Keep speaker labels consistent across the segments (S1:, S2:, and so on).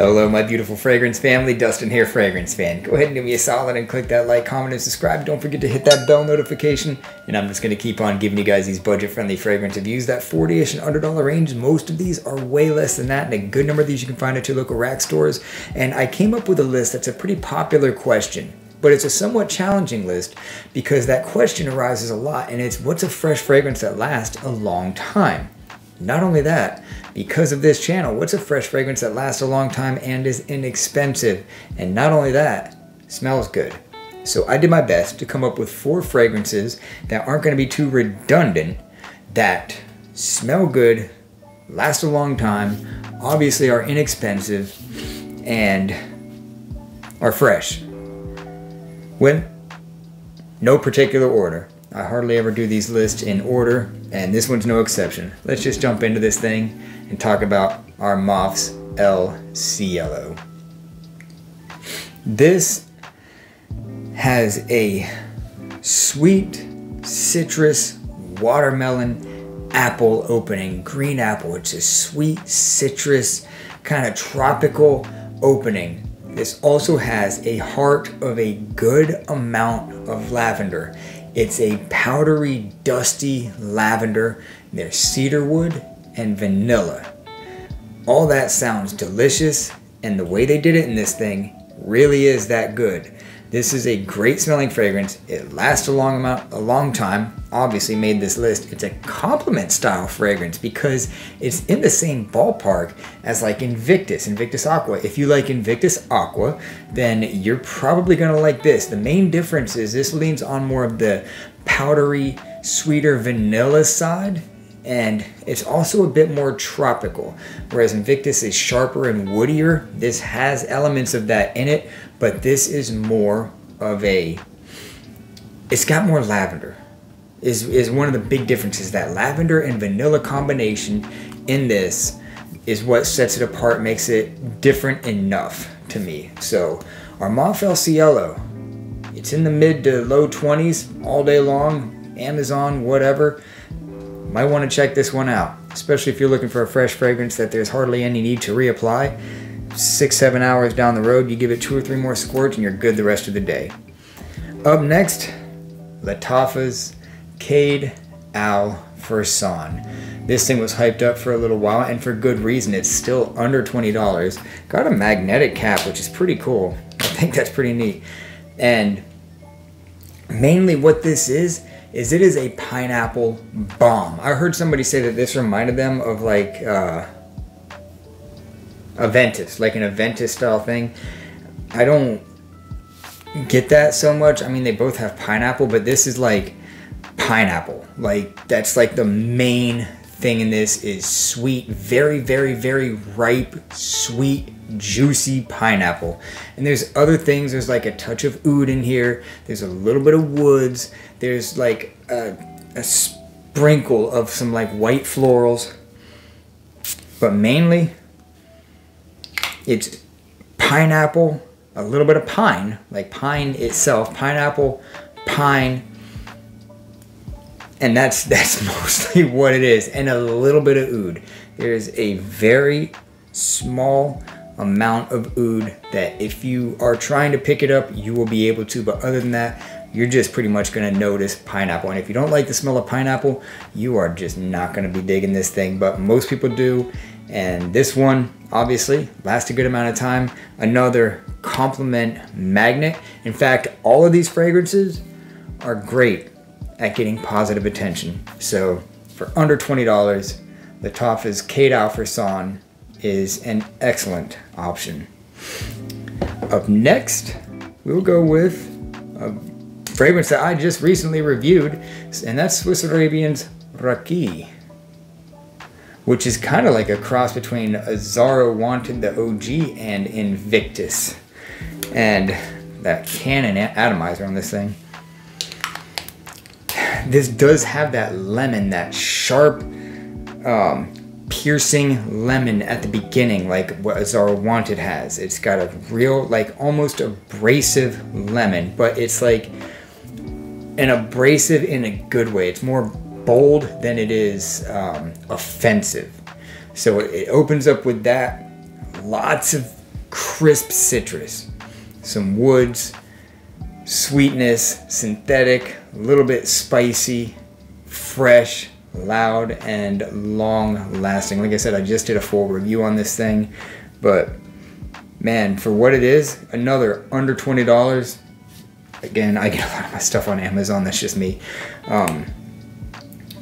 S1: Hello my beautiful fragrance family, Dustin here, Fragrance Fan. Go ahead and do me a solid and click that like, comment, and subscribe. Don't forget to hit that bell notification. And I'm just going to keep on giving you guys these budget-friendly fragrance reviews. That $40-ish and $100 range, most of these are way less than that. And a good number of these you can find at your local rack stores. And I came up with a list that's a pretty popular question. But it's a somewhat challenging list because that question arises a lot. And it's, what's a fresh fragrance that lasts a long time? Not only that, because of this channel, what's a fresh fragrance that lasts a long time and is inexpensive? And not only that, smells good. So I did my best to come up with 4 fragrances that aren't going to be too redundant, that smell good, last a long time, obviously are inexpensive, and are fresh. With no particular order. I hardly ever do these lists in order, and this one's no exception. Let's just jump into this thing and talk about our MFS LC Yellow. This has a sweet citrus watermelon apple opening, green apple. It's a sweet citrus kind of tropical opening. This also has a heart of a good amount of lavender. It's a powdery, dusty lavender. There's cedarwood and vanilla. All that sounds delicious, and the way they did it in this thing really is that good. This is a great smelling fragrance. It lasts a long time. Obviously made this list. It's a compliment style fragrance because it's in the same ballpark as like Invictus Aqua. If you like Invictus Aqua, then you're probably gonna like this. The main difference is this leans on more of the powdery, sweeter vanilla side, and it's also a bit more tropical. Whereas Invictus is sharper and woodier, this has elements of that in it, but this is more of a, it's got more lavender. Is one of the big differences. That lavender and vanilla combination in this is what sets it apart, makes it different enough to me. So our MFS LC Yellow, it's in the mid to low 20s all day long, Amazon, whatever. Might want to check this one out, especially if you're looking for a fresh fragrance that there's hardly any need to reapply. 6-7 hours down the road, you give it 2 or 3 more squirts and you're good the rest of the day. Up next, Lattafa's qaed Al Foran. This thing was hyped up for a little while, and for good reason. It's still under $20. Got a magnetic cap, which is pretty cool. I think that's pretty neat. And mainly what this is it is a pineapple bomb. I heard somebody say that this reminded them of like Aventus, like an Aventus style thing. I don't get that so much. I mean, they both have pineapple, but this is like pineapple. Like, that's like the main thing in this is sweet, very, very, very ripe, sweet, juicy pineapple. And there's other things. There's like a touch of oud in here. There's a little bit of woods. There's like a sprinkle of some like white florals. But mainly, it's pineapple, a little bit of pine, like pine itself, pineapple, pine, and that's mostly what it is, and a little bit of oud. There's a very small amount of oud that if you are trying to pick it up, you will be able to, but other than that, you're just pretty much going to notice pineapple. And if you don't like the smell of pineapple, you are just not going to be digging this thing, but most people do. And this one obviously lasts a good amount of time. Another compliment magnet. In fact, all of these fragrances are great at getting positive attention. So for under $20, Lattafa's qaed Al Foran is an excellent option. Up next, we'll go with a fragrance that I just recently reviewed, and that's Swiss Arabian's Raki, which is kind of like a cross between Azzaro Wanted, the OG, and Invictus. And that Canon atomizer on this thing. This does have that lemon, that sharp, piercing lemon at the beginning, like what Azzaro Wanted has. It's got a real, like, almost abrasive lemon, but it's like an abrasive in a good way. It's more bold than it is offensive. So it opens up with that. Lots of crisp citrus, some woods, sweetness, synthetic, a little bit spicy, fresh, loud, and long lasting. Like I said, I just did a full review on this thing, but man, for what it is, another under $20. Again, I get a lot of my stuff on Amazon. That's just me.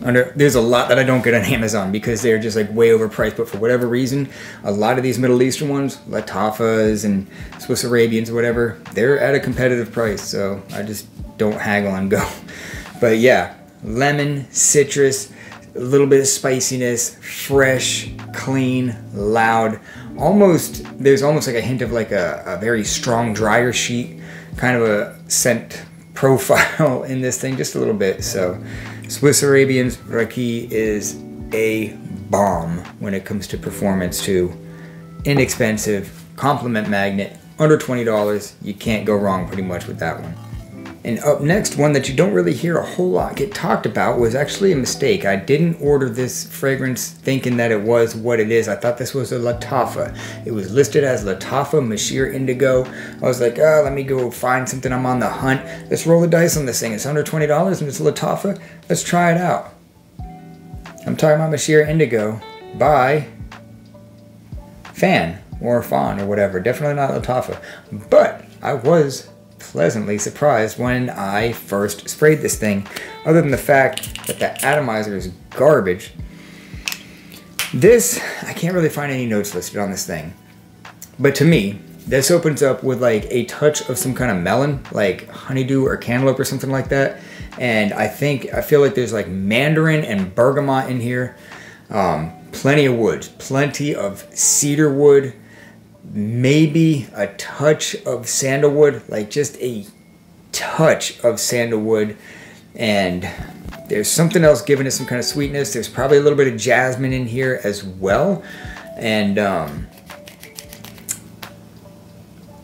S1: There's a lot that I don't get on Amazon because they're just like way overpriced. But for whatever reason, a lot of these Middle Eastern ones, Lattafas and Swiss Arabians or whatever, they're at a competitive price. So I just don't haggle and go. But yeah, lemon, citrus, a little bit of spiciness, fresh, clean, loud. There's almost like a hint of like a very strong dryer sheet, kind of a scent profile in this thing, just a little bit. So Swiss Arabian's Raki is a bomb when it comes to performance too. Inexpensive, compliment magnet, under $20. You can't go wrong pretty much with that one. And up next, one that you don't really hear a whole lot get talked about was actually a mistake. I didn't order this fragrance thinking that it was what it is. I thought this was a Lattafa. It was listed as Lattafa Maer Indigo. I was like, oh, let me go find something. I'm on the hunt. Let's roll the dice on this thing. It's under $20 and it's a Lattafa. Let's try it out. I'm talking about Maer Indigo by Faan or Faan or whatever. Definitely not Lattafa. But I was pleasantly surprised when I first sprayed this thing. Other than the fact that the atomizer is garbage, this, I can't really find any notes listed on this thing. But to me, this opens up with like a touch of some kind of melon, like honeydew or cantaloupe or something like that. And I feel like there's like mandarin and bergamot in here. Plenty of wood, plenty of cedar wood, maybe a touch of sandalwood, like just a touch of sandalwood. And there's something else giving it some kind of sweetness. There's probably a little bit of jasmine in here as well. And a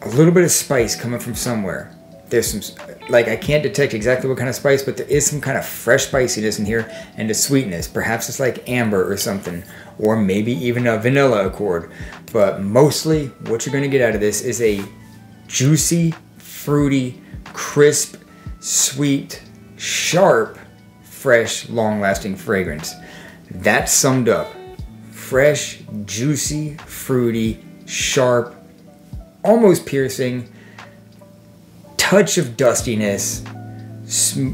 S1: little bit of spice coming from somewhere. There's some, like, I can't detect exactly what kind of spice, but there is some kind of fresh spiciness in here and a sweetness. Perhaps it's like amber or something, or maybe even a vanilla accord. But mostly what you're going to get out of this is a juicy, fruity, crisp, sweet, sharp, fresh, long-lasting fragrance. That's summed up. Fresh, juicy, fruity, sharp, almost piercing, touch of dustiness,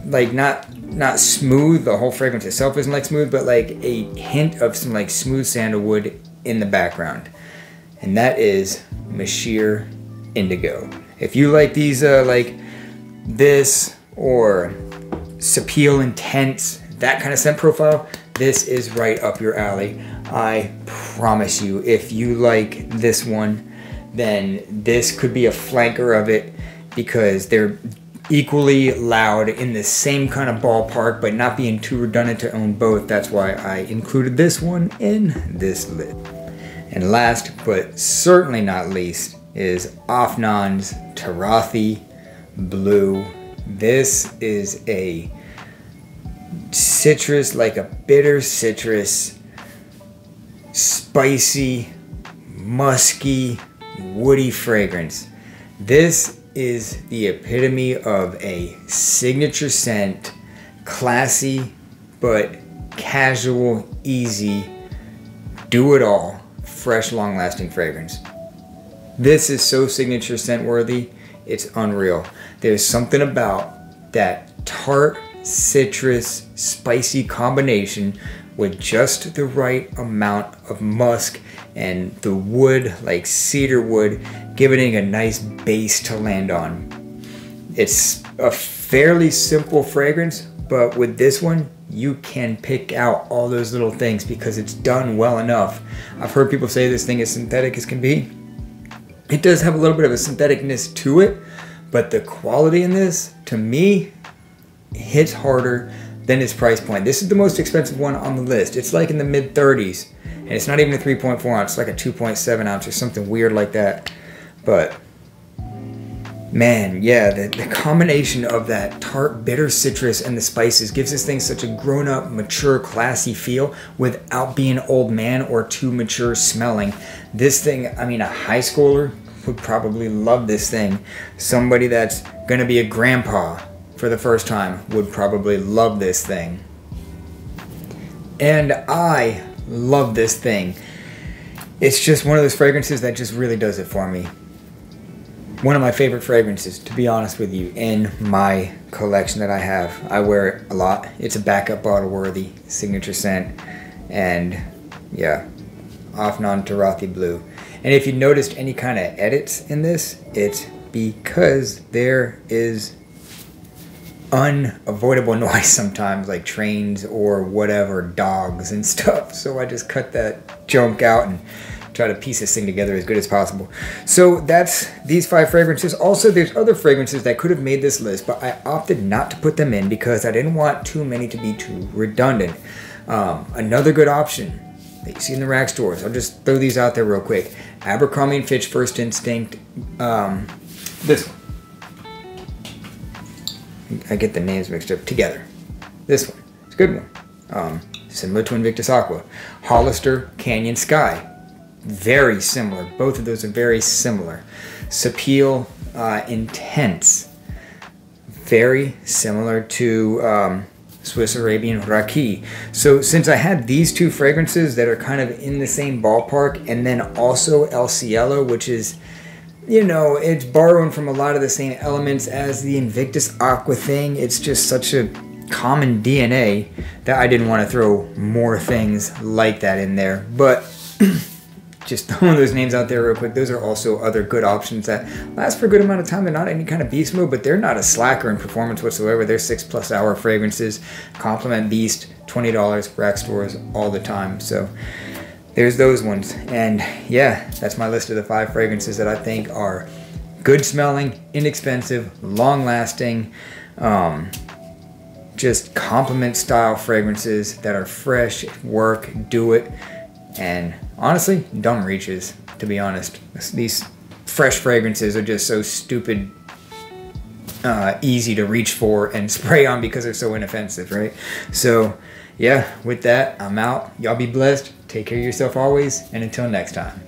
S1: like not smooth. The whole fragrance itself isn't like smooth, but like a hint of some like smooth sandalwood in the background. And that is Maer Indigo. If you like these like this or Sapil Intense, that kind of scent profile, this is right up your alley. I promise you, if you like this one, then this could be a flanker of it, because they're equally loud in the same kind of ballpark, but not being too redundant to own both. That's why I included this one in this list. And last, but certainly not least, is Afnan's Turathi Blue. This is a citrus, like a bitter citrus, spicy, musky, woody fragrance. This is the epitome of a signature scent, classy but casual, easy, do it all, fresh, long lasting fragrance. This is so signature scent worthy, it's unreal. There's something about that tart, citrus, spicy combination with just the right amount of musk and the wood, like cedar wood, giving it a nice base to land on. It's a fairly simple fragrance, but with this one, you can pick out all those little things because it's done well enough. I've heard people say this thing is synthetic as can be. It does have a little bit of a syntheticness to it, but the quality in this, to me, hits harder than its price point. This is the most expensive one on the list. It's like in the mid 30s, and it's not even a 3.4 ounce, it's like a 2.7 ounce or something weird like that. But man, yeah, the combination of that tart, bitter citrus and the spices gives this thing such a grown-up, mature, classy feel without being old man or too mature smelling. This thing, I mean, a high schooler would probably love this thing. Somebody that's gonna be a grandpa for the first time would probably love this thing. And I love this thing. It's just one of those fragrances that just really does it for me. One of my favorite fragrances, to be honest with you, in my collection that I have. I wear it a lot. It's a backup bottle worthy signature scent. And yeah, Afnan Turathi Blue. And if you noticed any kind of edits in this, it's because there is unavoidable noise sometimes, like trains or whatever, dogs and stuff. So I just cut that junk out and try to piece this thing together as good as possible. So that's these 5 fragrances. Also, there's other fragrances that could have made this list, but I opted not to put them in because I didn't want too many to be too redundant. Another good option that you see in the rack stores, I'll just throw these out there real quick. Abercrombie & Fitch First Instinct, this one. I get the names mixed up together. This one, it's a good one. Similar to Invictus Aqua. Hollister Canyon Sky, very similar. Both of those are very similar. Sapil Intense, very similar to Swiss Arabian Raaqi. So since I had these 2 fragrances that are kind of in the same ballpark, and then also LC Yellow, which is, you know, it's borrowing from a lot of the same elements as the Invictus Aqua thing. It's just such a common DNA that I didn't want to throw more things like that in there. But just throwing those names out there real quick, those are also other good options that last for a good amount of time. They're not any kind of beast mode, but they're not a slacker in performance whatsoever. They're 6+ hour fragrances, complement beast, $20 rack stores all the time. So there's those ones. And yeah, that's my list of the 5 fragrances that I think are good smelling, inexpensive, long lasting, just compliment style fragrances that are fresh, work, do it. And honestly, dumb reaches, to be honest. These fresh fragrances are just so stupid easy to reach for and spray on because they're so inoffensive, right? So yeah, with that, I'm out. Y'all be blessed. Take care of yourself always, and until next time.